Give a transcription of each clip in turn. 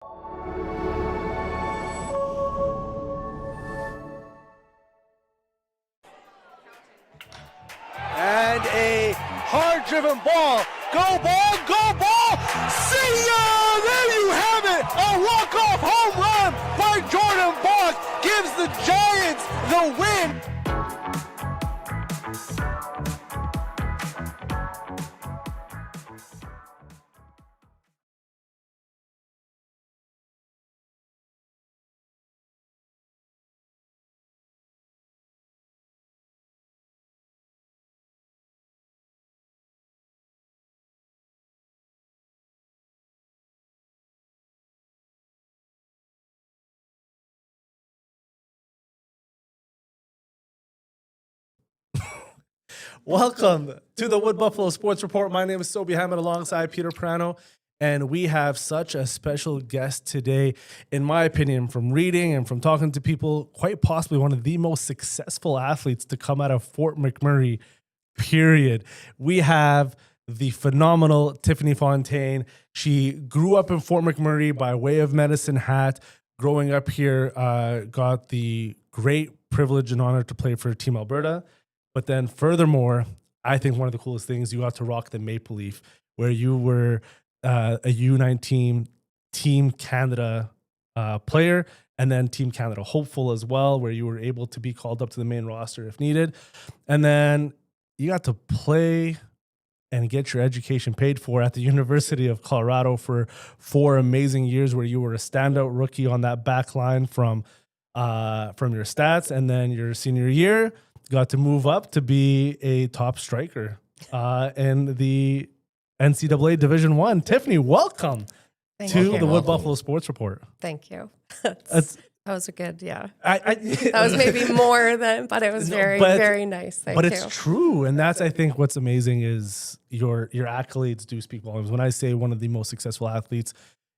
And a hard-driven ball. Go ball, go ball! See ya! There you have it! A walk-off home run by Jordan Bach gives the Giants the win. Welcome to the Wood Buffalo Sports Report. My name is Sobhi alongside Peter Prano, and we have such a special guest today. In my opinion, from reading and from talking to people, quite possibly one of the most successful athletes to come out of Fort McMurray, period. We have the phenomenal Tiffany Fontaine. She grew up in Fort McMurray by way of Medicine Hat. Growing up here, got the great privilege and honor to play for Team Alberta. But then furthermore, I think one of the coolest things, you got to rock the Maple Leaf, where you were a U19 Team Canada player, and then Team Canada hopeful as well, where you were able to be called up to the main roster if needed. And then you got to play and get your education paid for at the University of Colorado for 4 amazing years, where you were a standout rookie on that back line from your stats. And then your senior year, got to move up to be a top striker in the NCAA Division I. Tiffany, welcome to the Wood Buffalo Sports Report. Thank you. That was a good, yeah. That was maybe more than, but it was very nice. Thank you. But it's true. And that's, I think, what's amazing is your accolades do speak volumes. When I say one of the most successful athletes,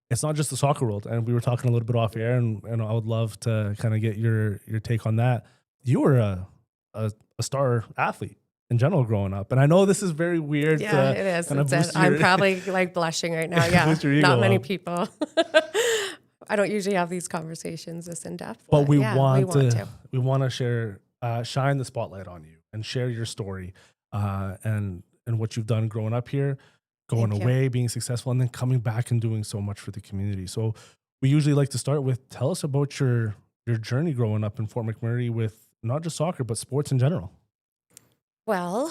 it's not just the soccer world. And we were talking a little bit off air, and I would love to kind of get your take on that. You were a star athlete in general growing up. And I know this is very weird. Yeah, it is. I'm probably like blushing right now. Yeah, not many people. I don't usually have these conversations this in depth. But we want to share, shine the spotlight on you and share your story and what you've done growing up here, going away, being successful, and then coming back and doing so much for the community. So we usually like to start with, tell us about your journey growing up in Fort McMurray with not just soccer, but sports in general. Well,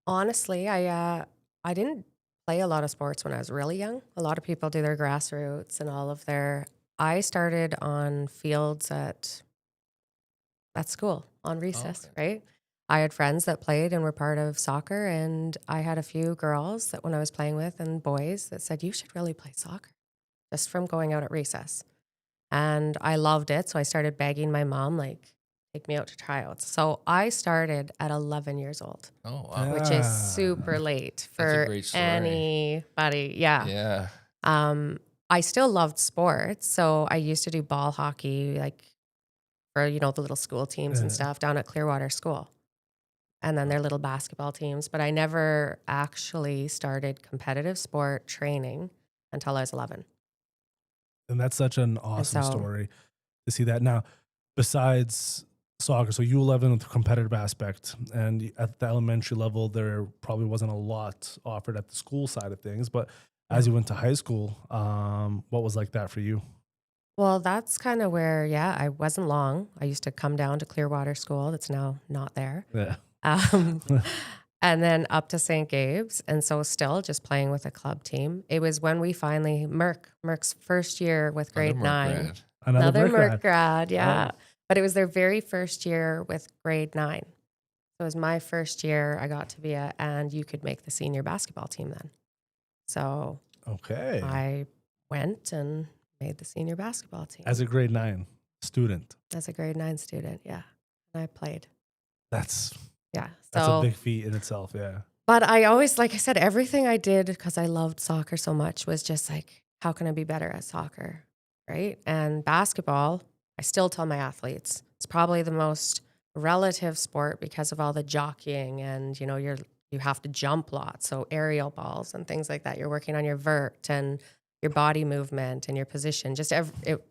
honestly, I didn't play a lot of sports when I was really young. A lot of people do their grassroots and all of their. I started on fields at school on recess, right? I had friends that played and were part of soccer, and I had a few girls that when I was playing with and boys that said, you should really play soccer just from going out at recess. And I loved it. So I started begging my mom, like, take me out to tryouts. So I started at 11 years old. Oh, wow. Which is super late for anybody. Yeah. Yeah. I still loved sports. So I used to do ball hockey, like for, the little school teams and stuff down at Clearwater School. And then their little basketball teams. But I never actually started competitive sport training until I was 11. And that's such an awesome story to see that. Now, besides soccer, so U11 with the competitive aspect, and at the elementary level, there probably wasn't a lot offered at the school side of things. But as you went to high school, what was like that for you? Well, that's kind of where, I wasn't long. I used to come down to Clearwater School. That's now not there. Yeah. And then up to St. Gabe's. And so still just playing with a club team. It was when we finally, Merck's first year with grade 9. Another Merck grad, yeah. Oh. But it was their very first year with grade 9. So it was my first year I got to be and you could make the senior basketball team then. So I went and made the senior basketball team. As a grade 9 student. As a grade 9 student, yeah. And I played. That's Yeah. That's a big feat in itself, yeah. But I always, like I said, everything I did because I loved soccer so much was just like, how can I be better at soccer, right? And basketball, I still tell my athletes, it's probably the most relative sport because of all the jockeying and, you have to jump lots. So aerial balls and things like that. You're working on your vert and your body movement and your position, it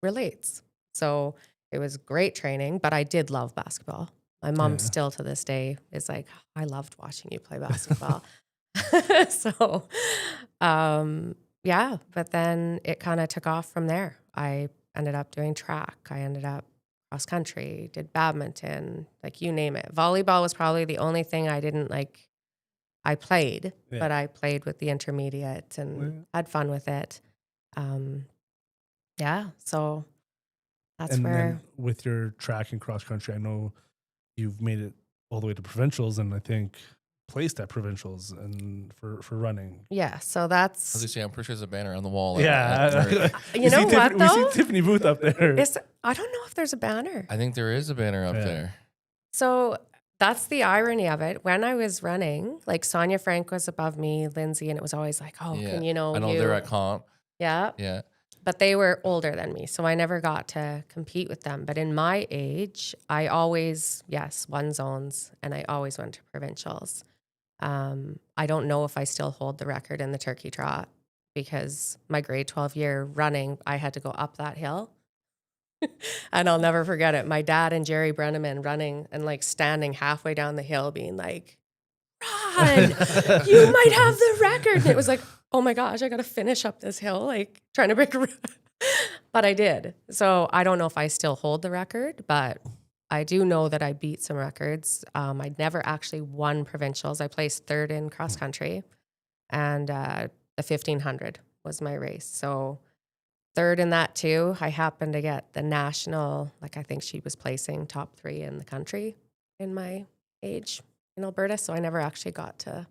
relates. So it was great training, but I did love basketball. My mom still to this day is like, I loved watching you play basketball. So, yeah, but then it kind of took off from there. I ended up doing track. I ended up cross country, did badminton, like you name it. Volleyball was probably the only thing I didn't like. I played, but I played with the intermediate and had fun with it. Yeah, so that's and where. then with your track and cross country, I know you've made it all the way to provincials, and I think placed at provincials and for running. Yeah, so As you that's. say, I'm pretty sure there's a banner on the wall. Yeah, You know what, though? We see Tiffany Booth up there. I don't know if there's a banner. I think there is a banner up there. So that's the irony of it. When I was running, like Sonia Frank was above me, Lindsay, and it was always like, oh, Yeah. can you know I know you? they're at comp. Yeah. Yeah. But they were older than me, so I never got to compete with them. But in my age, I always, won zones, and I always went to provincials. I don't know if I still hold the record in the turkey trot because my grade 12 year running, I had to go up that hill. And I'll never forget it. My dad and Jerry Brenneman running and like standing halfway down the hill being like, run, you might have the record. And it was like, oh my gosh, I got to finish up this hill, like trying to break a But I did. So I don't know if I still hold the record, but I do know that I beat some records. I never actually won provincials. I placed third in cross country, and the 1500 was my race. So third in that too. I happened to get the national, like I think she was placing top 3 in the country in my age in Alberta. So I never actually got to,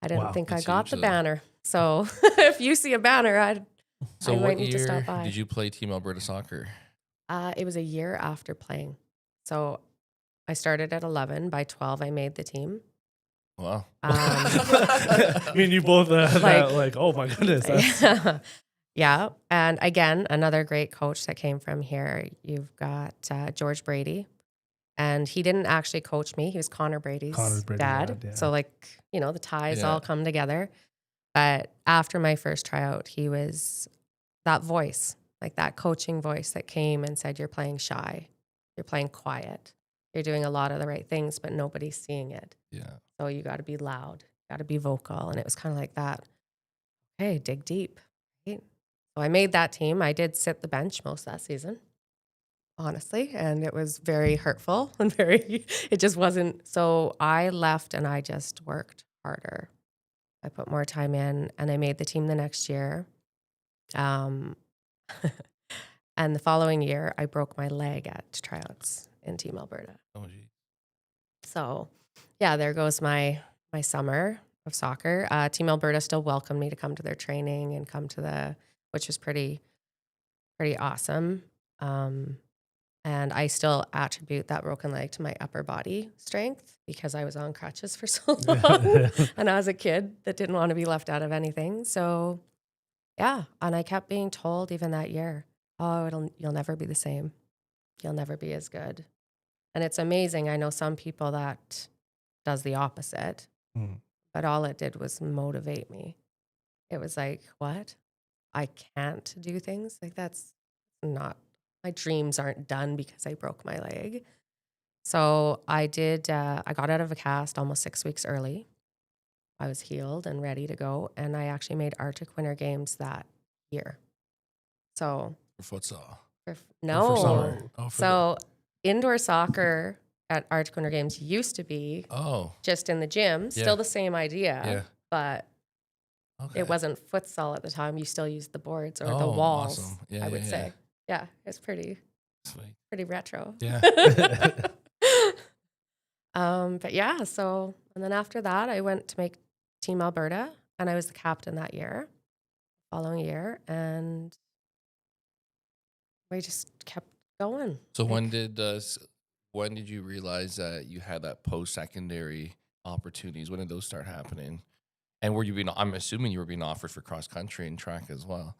I didn't think I got the banner. So if you see a banner, I might need to stop by. Did you play Team Alberta soccer? It was a year after playing. So I started at 11. By 12, I made the team. Wow. I mean, you both like, oh my goodness. Yeah. And again, another great coach that came from here. You've got George Brady. And he didn't actually coach me. He was Connor Brady's dad. Yeah. So like, the ties all come together. But after my first tryout, he was that voice, like that coaching voice that came and said, you're playing shy. You're playing quiet. You're doing a lot of the right things, but nobody's seeing it. Yeah. So you got to be loud. You got to be vocal. And it was kind of like that. Hey, dig deep. Right? So I made that team. I did sit the bench most of that season, honestly. And it was very hurtful and it just wasn't. So I left and I just worked harder. I put more time in and I made the team the next year. And the following year, I broke my leg at tryouts in Team Alberta. Oh, geez. So, yeah, there goes my summer of soccer. Team Alberta still welcomed me to come to their training and which was pretty awesome. And I still attribute that broken leg to my upper body strength because I was on crutches for so long. And I was a kid that didn't want to be left out of anything. So, yeah, and I kept being told even that year, oh, you'll never be the same. You'll never be as good. And it's amazing. I know some people that does the opposite, but all it did was motivate me. It was like, what? I can't do things? Like that's not, my dreams aren't done because I broke my leg. So I got out of a cast almost 6 weeks early. I was healed and ready to go. And I actually made Arctic Winter Games that year. So. For futsal. No. For summer. Oh, so indoor soccer at Arctic Winter Games used to be just in the gym. Still the same idea. But it wasn't futsal at the time. You still used the boards or the walls, awesome. I would say. Yeah, it's pretty sweet. Pretty retro. Yeah. But yeah, so, and then after that, I went to make Team Alberta, and I was the captain that year, following year, and we just kept going. So when did you realize that you had that post-secondary opportunities? When did those start happening? And I'm assuming you were being offered for cross country and track as well.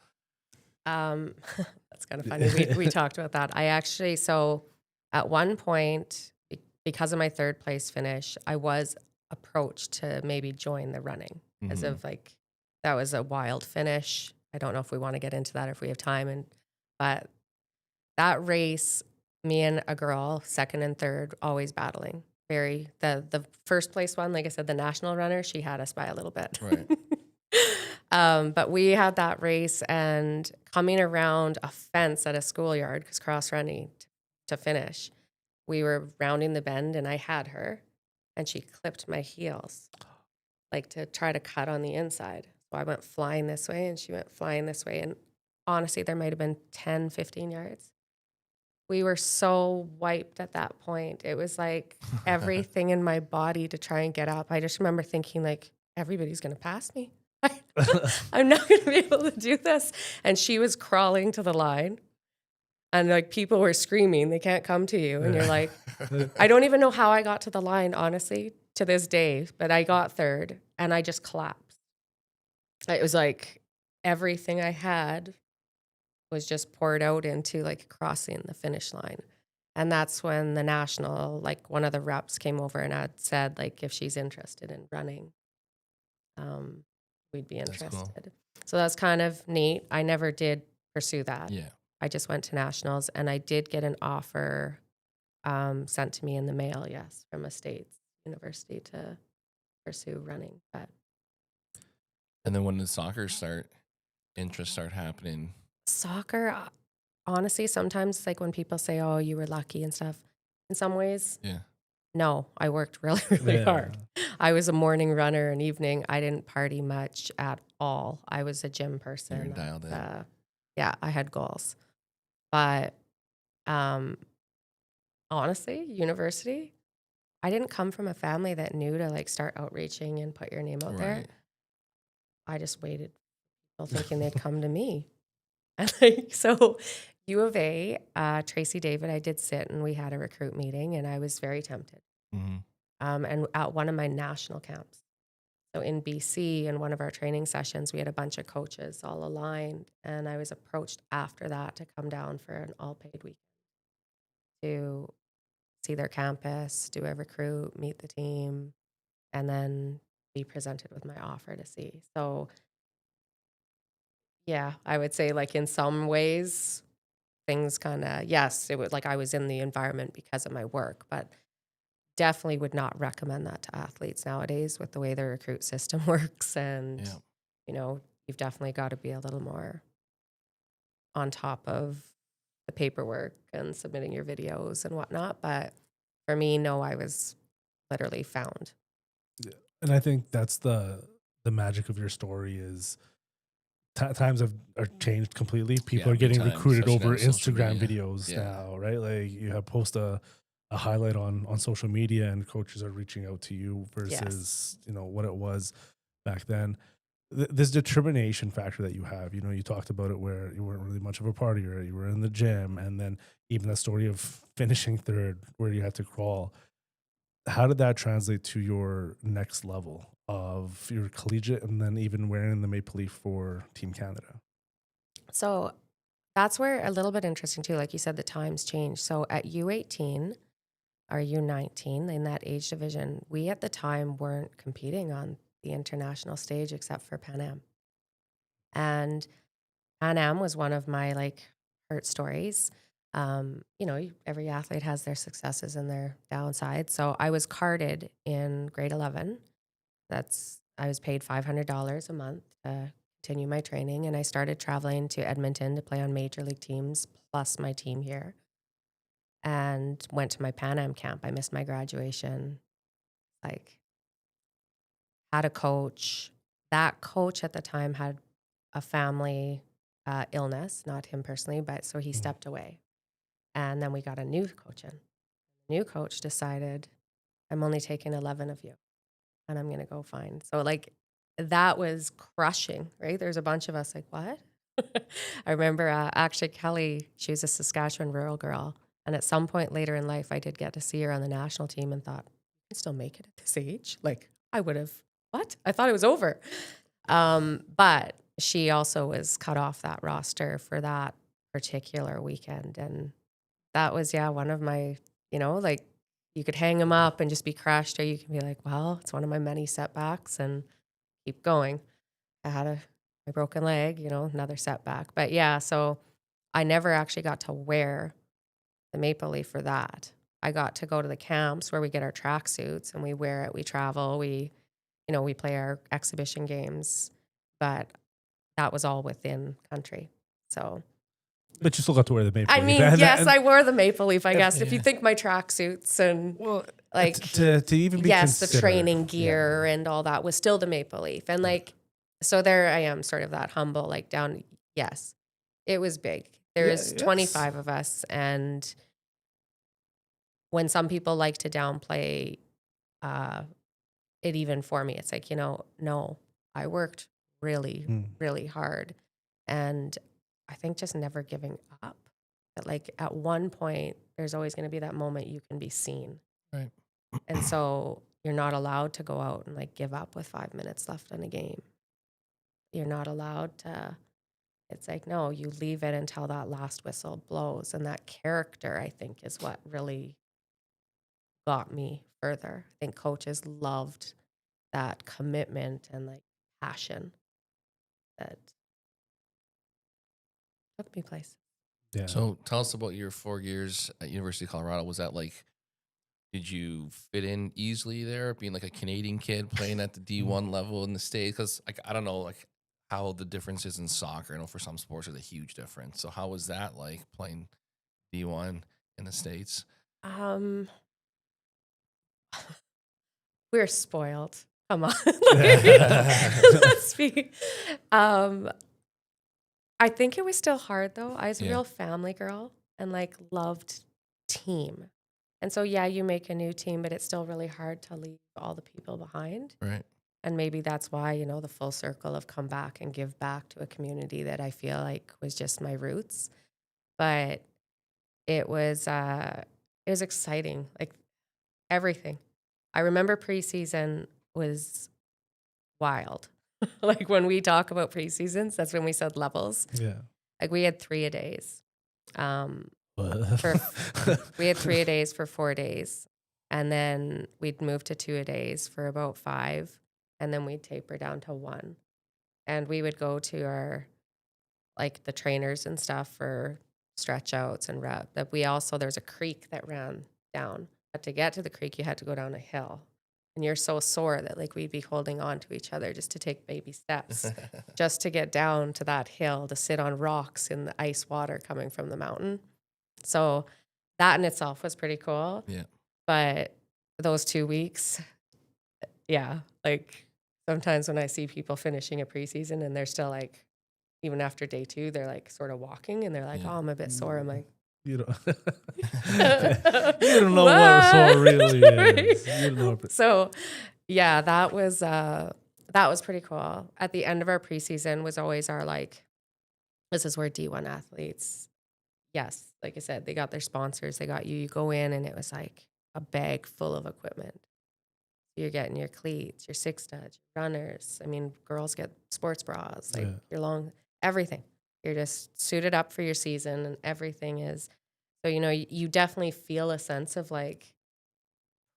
That's kind of funny. We talked about that. I actually, so at one point, because of my third place finish, I was approached to maybe join the running as of like, that was a wild finish. I don't know if we want to get into that or if we have time. But that race, me and a girl, second and third, always battling. The first place one, like I said, the national runner, she had us by a little bit. Right. But we had that race, and coming around a fence at a schoolyard, because cross running to finish, we were rounding the bend, and I had her, and she clipped my heels, like to try to cut on the inside. So I went flying this way, and she went flying this way. And honestly, there might have been 10, 15 yards. We were so wiped at that point. It was like everything in my body to try and get up. I just remember thinking, like, everybody's going to pass me. I'm not going to be able to do this. And she was crawling to the line. And like people were screaming, they can't come to you. And you're like, I don't even know how I got to the line, honestly, to this day. But I got third and I just collapsed. It was like everything I had was just poured out into like crossing the finish line. And that's when the national, like one of the reps came over and had said, like, if she's interested in running, we'd be interested. Cool. So that's kind of neat. I never did pursue that. Yeah. I just went to nationals, and I did get an offer sent to me in the mail, yes, from a state university to pursue running. But And then when did soccer interests start happening? Soccer, honestly, sometimes like when people say, oh, you were lucky and stuff, in some ways, Yeah. No, I worked really, really hard. I was a morning runner and evening. I didn't party much at all. I was a gym person. You're dialed in. Yeah, I had goals. But honestly, university, I didn't come from a family that knew to like start outreaching and put your name out there. I just waited, people thinking they'd come to me. And like, so U of A, Tracy David, I did sit and we had a recruit meeting and I was very tempted. Mm-hmm. And at one of my national camps. So in BC, in one of our training sessions, we had a bunch of coaches all aligned. And I was approached after that to come down for an all-paid weekend to see their campus, do a recruit, meet the team, and then be presented with my offer to see. So yeah, I would say like in some ways, things kind of, yes, it was like I was in the environment because of my work, but definitely would not recommend that to athletes nowadays with the way the recruit system works. And, you know, you've definitely got to be a little more on top of the paperwork and submitting your videos and whatnot. But for me, no, I was literally found. Yeah. And I think that's the magic of your story is times are changed completely. People are getting recruited over Instagram videos now, right? Like you have post a highlight on social media and coaches are reaching out to you versus, you know, what it was back then. This determination factor that you have, you know, you talked about it where you weren't really much of a partier, you were in the gym, and then even the story of finishing third where you had to crawl. How did that translate to your next level of your collegiate and then even wearing the maple leaf for Team Canada? So that's where a little bit interesting too. Like you said, the times change. So at U18 or U19, in that age division, we at the time weren't competing on the international stage except for Pan Am. And Pan Am was one of my like hurt stories. You know, every athlete has their successes and their downsides. So I was carded in grade 11. I was paid $500 a month to continue my training. And I started traveling to Edmonton to play on major league teams, plus my team here. And went to my Pan Am camp. I missed my graduation. Like, had a coach. That coach at the time had a family illness, not him personally, but so he stepped away. And then we got a new coach in. The new coach decided, I'm only taking 11 of you and I'm going to go find. So like that was crushing, right? There's a bunch of us like, what? I remember actually Kelly, she was a Saskatchewan rural girl. And at some point later in life, I did get to see her on the national team and thought, I can still make it at this age. Like I would have, what? I thought it was over. But she also was cut off that roster for that particular weekend. And that was, one of my, you know, like you could hang them up and just be crushed, or you can be like, well, it's one of my many setbacks and keep going. I had to my broken leg, another setback. But yeah, so I never actually got to wear the maple leaf for that. I got to go to the camps where we get our tracksuits and we wear it. We travel. We play our exhibition games, but that was all within country. So, But you still got to wear the maple I leaf. mean, yes, I wore the maple leaf, I guess, if you think my tracksuits and like to even be yes, the considered. training gear and all that was still the maple leaf. And like, so there I am, sort of that humble, like down. Yes, it was big. There is 25 of us. And when some people like to downplay it, even for me, it's like, no, I worked really, really hard. And I think just never giving up. But like at one point, there's always going to be that moment you can be seen. Right. And so you're not allowed to go out and like give up with 5 minutes left in a game. You're not allowed to, it's like, no, you leave it until that last whistle blows. And that character, I think, is what really got me further. I think coaches loved that commitment and like passion that took me places. Yeah. So tell us about your 4 years at University of Colorado. Was that like, did you fit in easily there, being like a Canadian kid playing at the D1 level in the States? Because like, I don't know like how the difference is in soccer. I know for some sports there's a huge difference. So how was that like playing D1 in the States? We're spoiled. Come on. Let's be. I think it was still hard though. I was a real family girl and like loved team. And so, yeah, you make a new team, but it's still really hard to leave all the people behind. Right. And maybe that's why, the full circle of come back and give back to a community that I feel like was just my roots. But it was exciting, like everything. I remember preseason was wild. Like when we talk about preseasons, that's when we said levels. Yeah. Like we had 3-a-days. We had 3-a-days for 4 days. And then we'd move to 2-a-days for about 5. And then we'd taper down to 1. And we would go to our, like the trainers and stuff for stretch outs and rep. That there's a creek that ran down. But to get to the creek, you had to go down a hill. And you're so sore that like we'd be holding on to each other just to take baby steps, just to get down to that hill, to sit on rocks in the ice water coming from the mountain. So that in itself was pretty cool. Yeah. But those 2 weeks, yeah, like sometimes when I see people finishing a preseason and they're still like, even after day 2, they're like sort of walking and they're like, oh, I'm a bit sore. I'm like, You don't, you don't know what sore really is. You don't know. So, yeah, that was pretty cool. At the end of our preseason was always our like, this is where D1 athletes, yes, like I said, they got their sponsors. They got you. You go in and it was like a bag full of equipment. You're getting your cleats, your 6-touch, runners. I mean, girls get sports bras, like your long, everything. You're just suited up for your season and everything is, so, you definitely feel a sense of like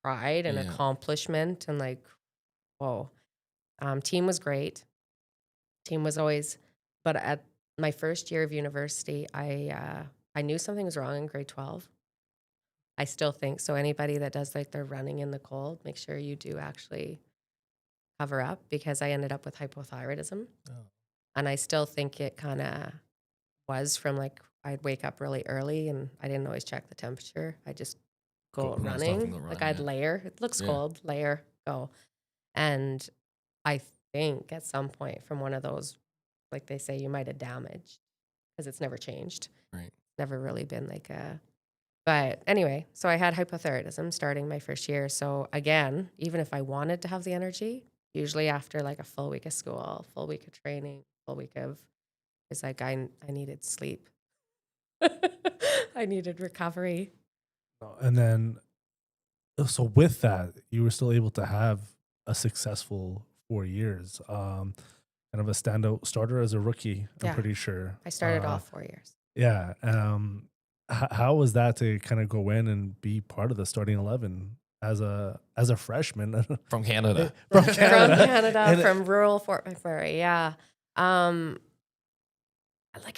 pride and accomplishment and like, whoa. Team was great. Team was always, but at my first year of university, I knew something was wrong in grade 12. I still think so. Anybody that does like their running in the cold, make sure you do actually cover up because I ended up with hypothyroidism. Oh. And I still think it kind of was from like, I'd wake up really early and I didn't always check the temperature. I just go running. Like I'd layer. It looks cold. Layer, go. And I think at some point from one of those, like they say, you might have damaged because it's never changed. Right. Never really been like a, but anyway, so I had hypothyroidism starting my first year. So again, even if I wanted to have the energy, usually after like a full week of school, full week of training, full week of, it's like I needed sleep. I needed recovery. And then, so with that, you were still able to have a successful 4 years. Kind of a standout starter as a rookie, I'm pretty sure. I started off 4 years. Yeah. How was that to kind of go in and be part of the starting 11 as a freshman from Canada? From Canada, from rural Fort McMurray. Yeah. Like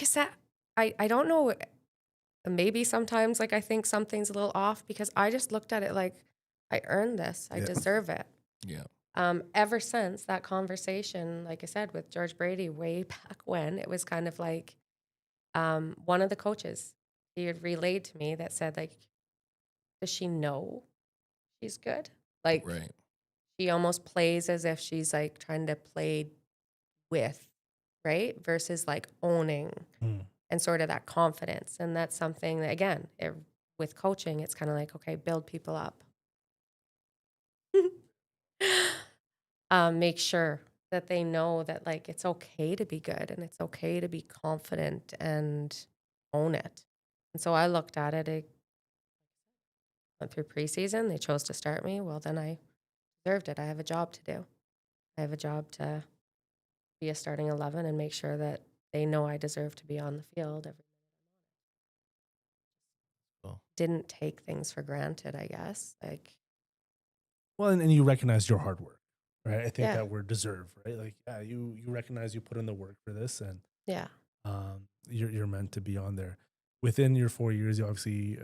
I said, I don't know. Maybe sometimes like I think something's a little off because I just looked at it like I earned this. I deserve it. Yeah. Ever since that conversation, like I said, with George Brady way back when, it was kind of like one of the coaches, he had relayed to me that said, like, does she know she's good? Like, Right. she almost plays as if she's like trying to play with, right? Versus like owning and sort of that confidence. And that's something that, again, with coaching, it's kind of like, okay, build people up. Make sure that they know that like it's okay to be good and it's okay to be confident and own it. And so I looked at it, I went through preseason, they chose to start me. Well, then I deserved it. I have a job to do. I have a job to be a starting 11 and make sure that they know I deserve to be on the field every Cool. didn't take things for granted, I guess. Like, Well, and you recognize your hard work, right? I think Yeah. that word deserve, right? Like, yeah, you recognize you put in the work for this, and yeah. you're meant to be on there. Within your 4 years, you obviously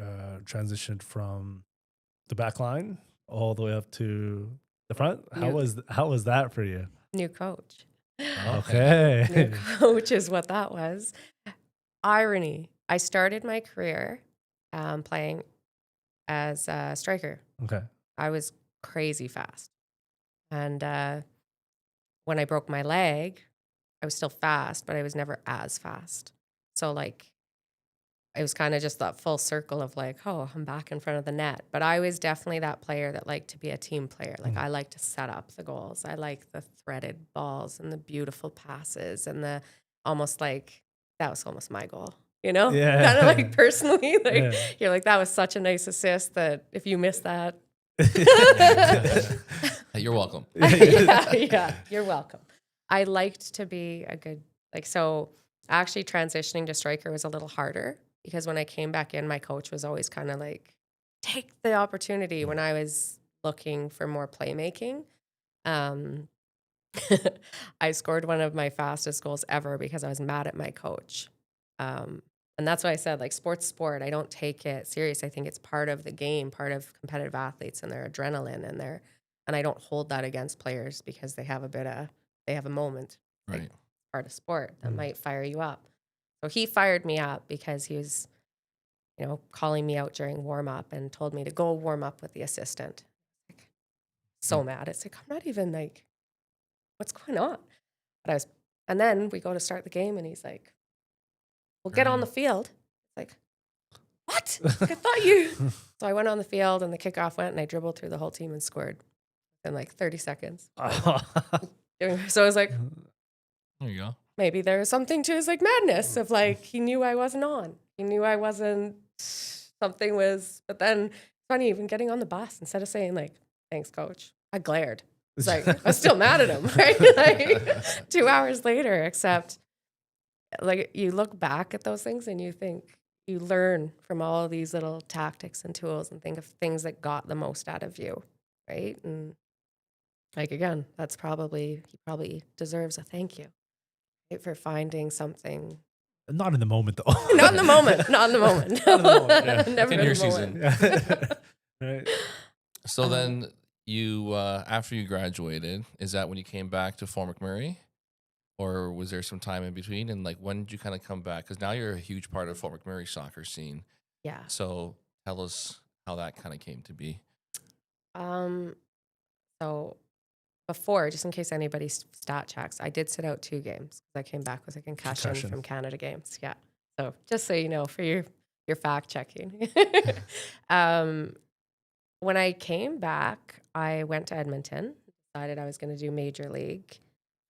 transitioned from the back line all the way up to the front. How was that for you? New coach. Okay. New coach is what that was. Irony. I started my career playing as a striker. Okay. I was crazy fast. And when I broke my leg, I was still fast, but I was never as fast. So, like, it was kind of just that full circle of like, oh, I'm back in front of the net. But I was definitely that player that liked to be a team player. Like, I like to set up the goals. I like the threaded balls and the beautiful passes and the almost like, that was almost my goal, you know? Yeah. Kind of like personally, like, Yeah. you're like, that was such a nice assist that if you miss that, You're welcome. yeah, you're welcome. I liked to be a good, like, so actually transitioning to striker was a little harder because when I came back in, my coach was always kind of like, take the opportunity when I was looking for more playmaking. I scored one of my fastest goals ever because I was mad at my coach. And that's why I said, like, sport's sport. I don't take it serious. I think it's part of the game, part of competitive athletes and their adrenaline and I don't hold that against players because they have a moment, Right. like, part of sport that might fire you up. So he fired me up because he was, calling me out during warm up and told me to go warm up with the assistant. Like, so mad. It's like, I'm not even like, what's going on? And then we go to start the game and he's like, well, get on the field. Like, what? Like, I thought you. So I went on the field and the kickoff went and I dribbled through the whole team and scored in like 30 seconds. So I was like, There you go. maybe there was something to his like madness of like, he knew I wasn't on. He knew I wasn't, something was, but then funny, even getting on the bus, instead of saying like, thanks coach, I glared. It's like, I was still mad at him, right? Like 2 hours later, except like you look back at those things and you think, you learn from all of these little tactics and tools and think of things that got the most out of you, right? And like, again, he probably deserves a thank you, right, for finding something. Not in the moment, though. Not in the moment. Not in the moment. Not in the moment, yeah. Never In in your the moment. season. Right. So then you, after you graduated, is that when you came back to Fort McMurray? Or was there some time in between? And like, when did you kind of come back? Because now you're a huge part of Fort McMurray soccer scene. Yeah. So tell us how that kind of came to be. So before, just in case anybody stat checks, I did sit out 2 games. I came back with a concussion from Canada games. Yeah. So just so you know, for your fact checking. When I came back, I went to Edmonton, decided I was going to do Major League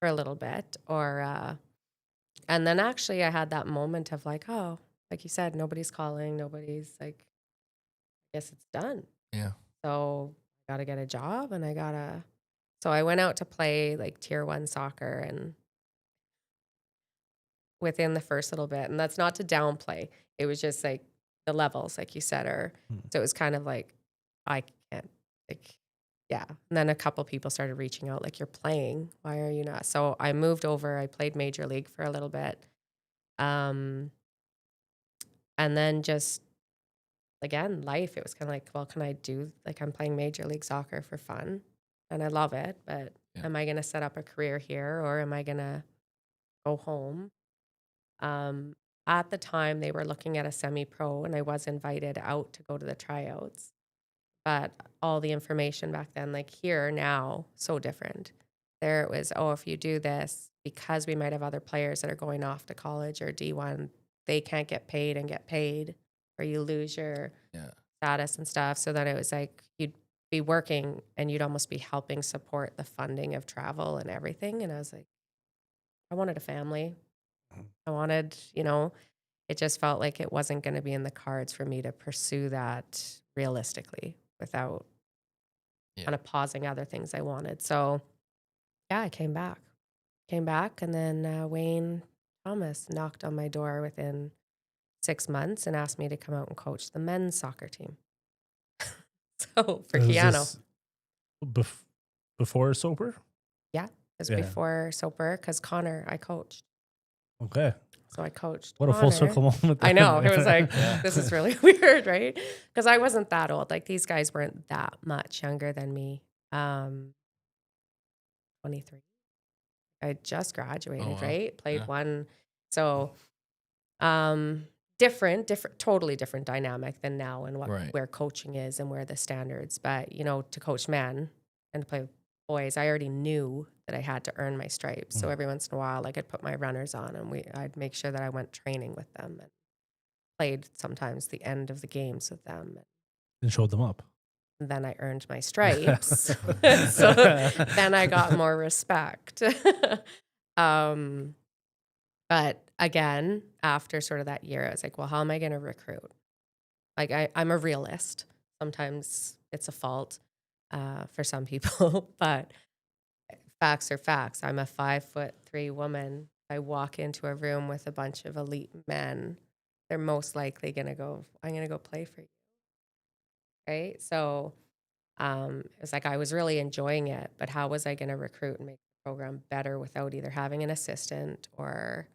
for a little bit, and then actually I had that moment of like, oh, like you said, nobody's calling, nobody's like, I guess it's done. Yeah. So I got to get a job and so I went out to play like tier 1 soccer and within the first little bit, and that's not to downplay. It was just like the levels, like you said, so it was kind of like, I can't, like, yeah. And then a couple people started reaching out, like, you're playing. Why are you not? So I moved over. I played Major League for a little bit. Um, and then just, again, life, it was kind of like, well, can I do, like, I'm playing Major League Soccer for fun and I love it, but Yeah. am I going to set up a career here or am I going to go home? Um, at the time, they were looking at a semi-pro, and I was invited out to go to the tryouts. But all the information back then, like here now, so different. There it was, oh, if you do this, because we might have other players that are going off to college or D1, they can't get paid and get paid, or you lose your Yeah. status and stuff. So then it was like you'd be working and you'd almost be helping support the funding of travel and everything. And I was like, I wanted a family. I wanted, it just felt like it wasn't going to be in the cards for me to pursue that realistically without Yeah. kind of pausing other things I wanted. So, yeah, I came back. And then Wayne Thomas knocked on my door within 6 months and asked me to come out and coach the men's soccer team. So, for Is Keanu. this before Soper? Yeah, it was Yeah. before Soper because Connor, I coached. Okay. So I coached. What a full Connor. circle moment. I know. It was like, Yeah. this is really weird, right? Because I wasn't that old. Like these guys weren't that much younger than me. 23. I just graduated, Oh, wow. right? Played Yeah. one. So different, totally different dynamic than now and Right. where coaching is and where the standards. But, to coach men and to play with boys, I already knew that I had to earn my stripes. So every once in a while, I could put my runners on and I'd make sure that I went training with them and played sometimes the end of the games with them. And showed them up. And then I earned my stripes. So then I got more respect. But again, after sort of that year, I was like, well, how am I going to recruit? Like I'm a realist. Sometimes it's a fault for some people, but facts are facts. I'm a 5'3" woman. I walk into a room with a bunch of elite men. They're most likely going to go, I'm going to go play for you. Right. So it was like I was really enjoying it, but how was I going to recruit and make the program better without either having an assistant or,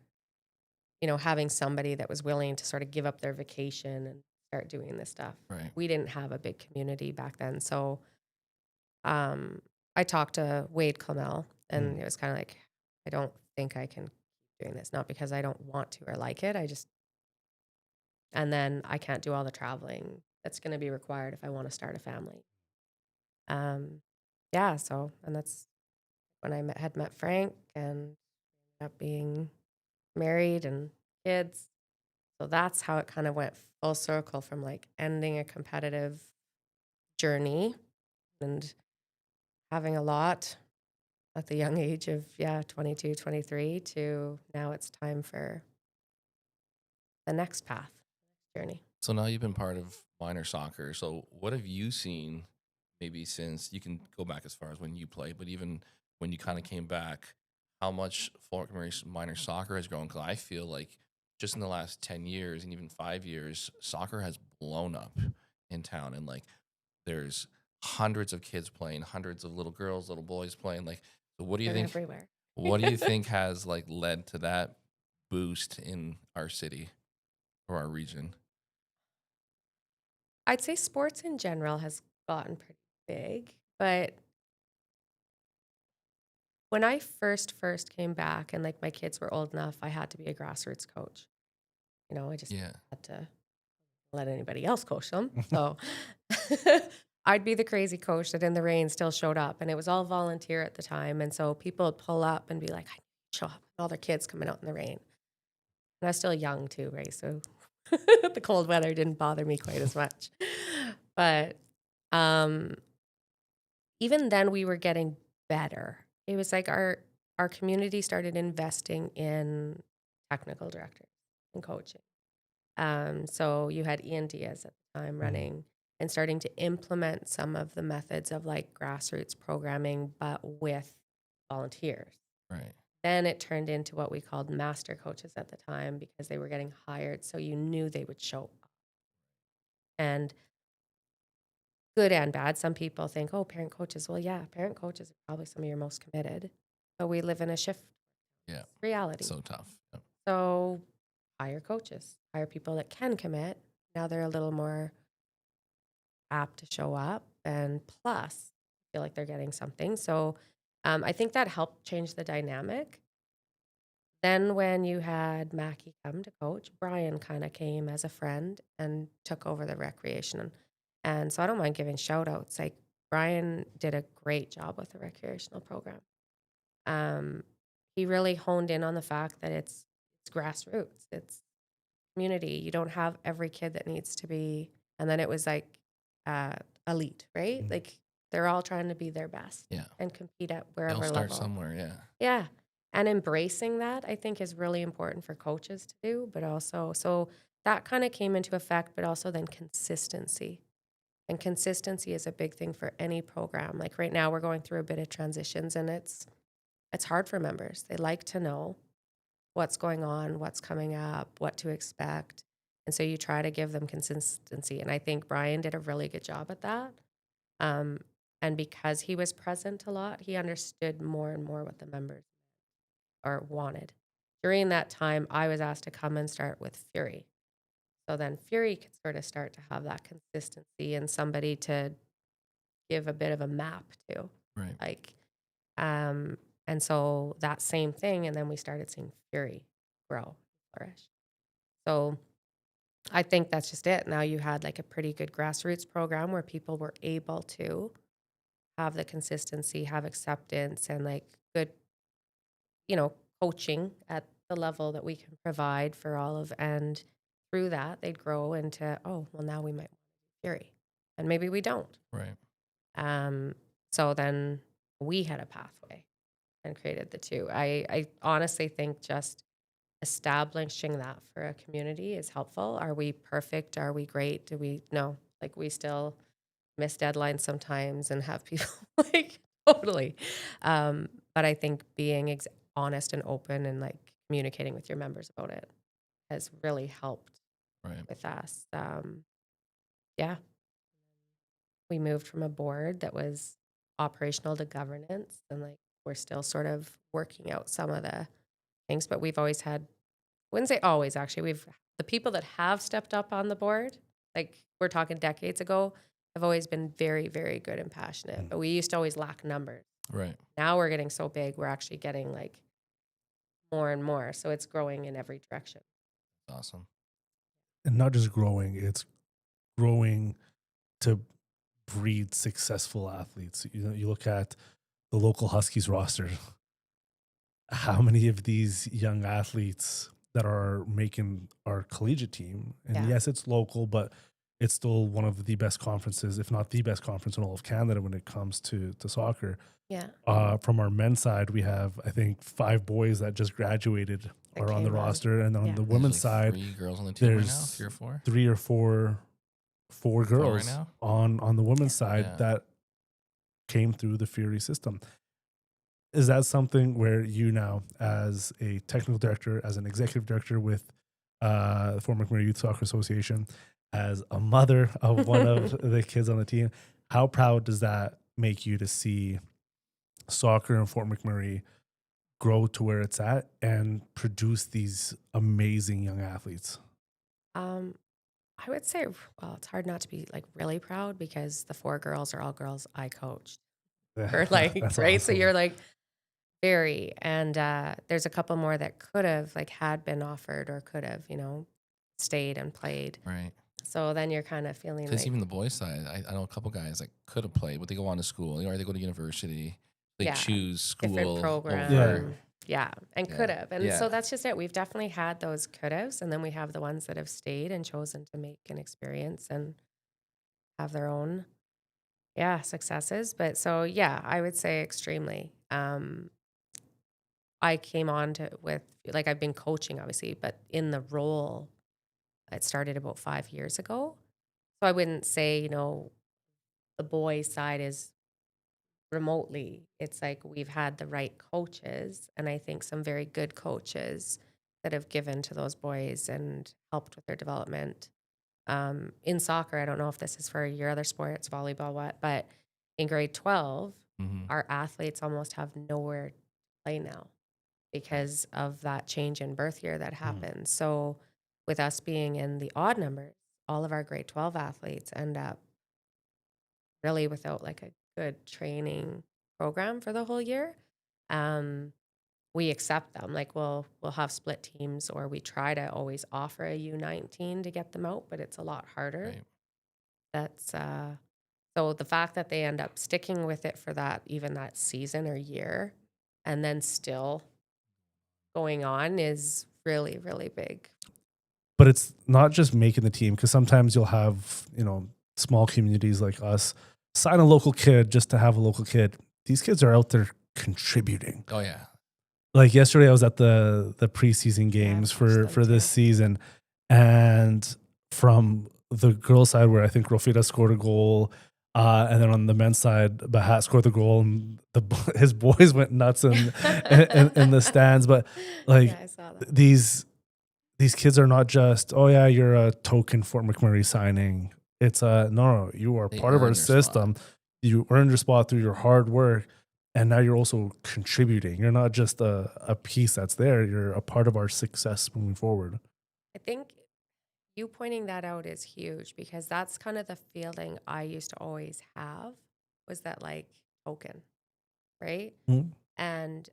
having somebody that was willing to sort of give up their vacation and start doing this stuff. Right. We didn't have a big community back then. So I talked to Wade Clemell, and it was kind of like, I don't think I can keep doing this. Not because I don't want to or like it. And then I can't do all the traveling that's going to be required if I want to start a family. Yeah. So, and that's when I had met Frank and ended up being married and kids. So that's how it kind of went full circle from like ending a competitive journey and having a lot at the young age of 22, 23 to now it's time for the next path journey. So now you've been part of minor soccer. So what have you seen maybe since, you can go back as far as when you played, but even when you kind of came back, how much Fort McMurray minor soccer has grown? Because I feel like just in the last 10 years and even 5 years, soccer has blown up in town. And like there's hundreds of kids playing, hundreds of little girls, little boys playing. Like, so what do you They're think? everywhere. What do you think has like led to that boost in our city or our region? I'd say sports in general has gotten pretty big, but when I first came back and like my kids were old enough, I had to be a grassroots coach. I just Yeah. had to let anybody else coach them. So I'd be the crazy coach that in the rain still showed up, and it was all volunteer at the time. And so people would pull up and be like, I need to show up. And all their kids coming out in the rain. And I was still young too, right? So the cold weather didn't bother me quite as much. But even then we were getting better. It was like our community started investing in technical directors and coaching. So you had Ian Diaz at the time running and starting to implement some of the methods of like grassroots programming, but with volunteers. Right. Then it turned into what we called master coaches at the time because they were getting hired. So you knew they would show up. And good and bad. Some people think, oh, parent coaches. Well, yeah, parent coaches are probably some of your most committed. But we live in a shift Yeah. reality. So tough. Yep. So hire coaches, hire people that can commit. Now they're a little more apt to show up, and plus feel like they're getting something. So I think that helped change the dynamic. Then when you had Mackie come to coach, Brian kind of came as a friend and took over the recreation. And so I don't mind giving shout outs. Like Brian did a great job with the recreational program. Um, he really honed in on the fact that it's grassroots, it's community. You don't have every kid that needs to be, and then it was like elite, right? Mhm. Like they're all trying to be their best Yeah. and compete at They'll wherever start level. somewhere. Yeah. Yeah. And embracing that, I think, is really important for coaches to do, but also, so that kind of came into effect, but also then consistency. And consistency is a big thing for any program. Like right now, we're going through a bit of transitions, and it's hard for members. They like to know what's going on, what's coming up, what to expect. And so you try to give them consistency. And I think Brian did a really good job at that. Um, and because he was present a lot, he understood more and more what the members or wanted. During that time, I was asked to come and start with Fury. So then Fury could sort of start to have that consistency and somebody to give a bit of a map to. Right. Like, and so that same thing, and then we started seeing Fury grow, flourish. So I think that's just it. Now you had like a pretty good grassroots program where people were able to have the consistency, have acceptance, and like good, coaching at the level that we can provide for all of, and through that they'd grow into, oh, well, now we might want to do Fury, and maybe we don't. Right. So then we had a pathway and created the two. I honestly think just establishing that for a community is helpful. Are we perfect? Are we great? Do we no? Like we still miss deadlines sometimes and have people like totally. But I think being honest and open and like communicating with your members about it has really helped Right. with us. Yeah, we moved from a board that was operational to governance, and like we're still sort of working out some of the things, but we've always had, wouldn't say always actually, we've the people that have stepped up on the board, like we're talking decades ago, have always been very, very good and passionate. But we used to always lack numbers. Right. Now we're getting so big, we're actually getting like more and more. So it's growing in every direction. Awesome. And not just growing, it's growing to breed successful athletes. You look at the local Huskies roster. How many of these young athletes that are making our collegiate team? And Yeah. yes, it's local, but it's still one of the best conferences, if not the best conference in all of Canada when it comes to soccer. Yeah. From our men's side, we have, I think, 5 boys that just graduated That are on the came on. roster. And on Yeah. the There's women's like side, 3 girls on the team right now. there's 3 or 4. 3 or 4 right girls now? on the women's side Yeah. that came through the Fury system. Is that something where you now, as a technical director, as an executive director with the Fort McMurray Youth Soccer Association, as a mother of one of the kids on the team, how proud does that make you to see soccer in Fort McMurray grow to where it's at and produce these amazing young athletes? I would say, well, it's hard not to be like really proud because the 4 girls are all girls I coached. Or like, That's right? So awesome. you're like very, and there's a couple more that could have like had been offered or could have, stayed and played. Right. So then you're kind of feeling Because like, even the boys' side, I know a couple guys that could have played, but they go on to school, or they go to university. They Yeah, choose school different program. over. Yeah, and Yeah. could have. And Yeah. so that's just it. We've definitely had those could haves, and then we have the ones that have stayed and chosen to make an experience and have their own, successes. But so, yeah, I would say extremely. I came on to with, like, I've been coaching, obviously, but in the role, it started about 5 years ago. So I wouldn't say, the boys' side is remotely. It's like we've had the right coaches, and I think some very good coaches that have given to those boys and helped with their development. In soccer, I don't know if this is for your other sports, volleyball, what, but in grade 12, our athletes almost have nowhere to play now because of that change in birth year that happened. So with us being in the odd numbers, all of our grade 12 athletes end up really without like a good training program for the whole year. We accept them. Like we'll have split teams, or we try to always offer a U19 to get them out, but it's a lot harder. Right. That's so the fact that they end up sticking with it for that season or year, and then still going on is really, really big. But it's not just making the team, because sometimes you'll have, small communities like us sign a local kid just to have a local kid. These kids are out there contributing. Oh yeah. Like yesterday, I was at the preseason games for this season, and from the girls' side, where I think Rofita scored a goal, and then on the men's side, Bahat scored the goal, and his boys went nuts in the stands. But like Yeah, I saw that. these kids are not just, oh yeah, you're a token Fort McMurray signing. It's no, you are They part of our earned their system. You earned your spot through your hard work. And now you're also contributing. You're not just a piece that's there. You're a part of our success moving forward. I think you pointing that out is huge, because that's kind of the feeling I used to always have, was that like token, right? Mhm. And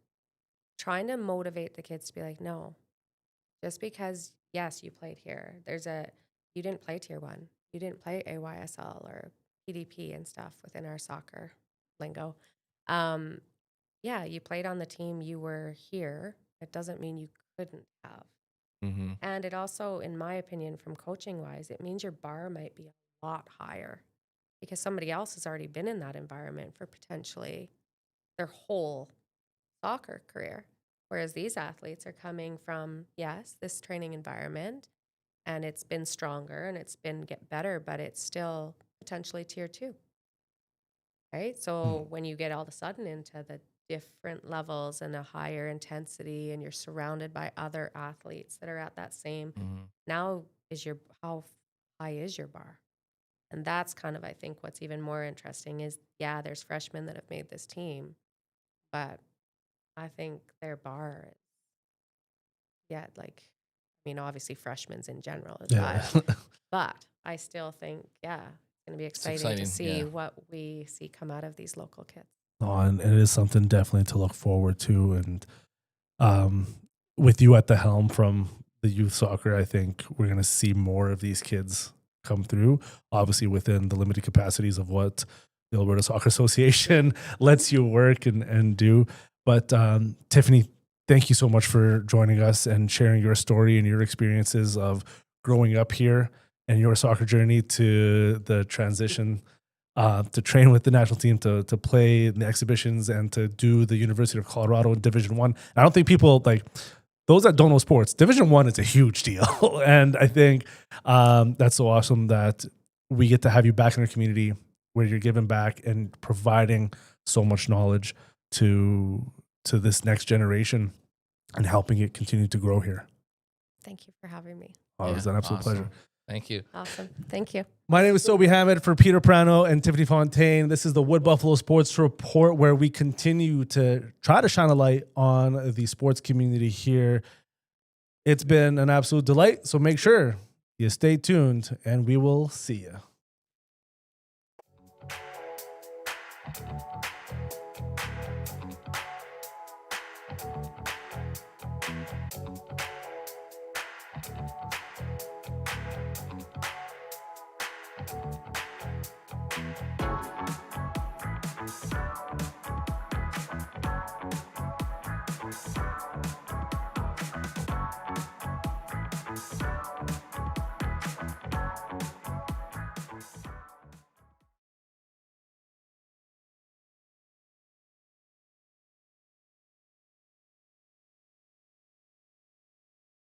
trying to motivate the kids to be like, no, just because, yes, you played here, you didn't play tier 1, you didn't play AYSL or PDP and stuff within our soccer lingo. Yeah, you played on the team, you were here. It doesn't mean you couldn't have. Mm-hmm. And it also, in my opinion, from coaching wise, it means your bar might be a lot higher, because somebody else has already been in that environment for potentially their whole soccer career. Whereas these athletes are coming from, yes, this training environment, and it's been stronger and it's been get better, but it's still potentially tier 2. Right? So when you get all of a sudden into the different levels and a higher intensity, and you're surrounded by other athletes that are at that same, now how high is your bar? And that's kind of, I think, what's even more interesting is, yeah, there's freshmen that have made this team, but I think their bar is, obviously freshmen's in general is high, but I still think, yeah, going to be exciting to see what we see come out of these local kids. Oh, and it is something definitely to look forward to. And with you at the helm from the youth soccer, I think we're going to see more of these kids come through, obviously within the limited capacities of what the Alberta Soccer Association lets you work and do. But Tiffany, thank you so much for joining us and sharing your story and your experiences of growing up here and your soccer journey to the transition to train with the national team, to play in the exhibitions, and to do the University of Colorado in Division 1. I don't think people, like those that don't know sports, Division 1 is a huge deal. And I think that's so awesome that we get to have you back in our community, where you're giving back and providing so much knowledge to this next generation and helping it continue to grow here. Thank you for having me. It was an absolute pleasure. Thank you. Awesome. Thank you. My name is Sobhi Hammett for Peter Prano and Tiffany Fontaine. This is the Wood Buffalo Sports Report, where we continue to try to shine a light on the sports community here. It's been an absolute delight, so make sure you stay tuned, and we will see you.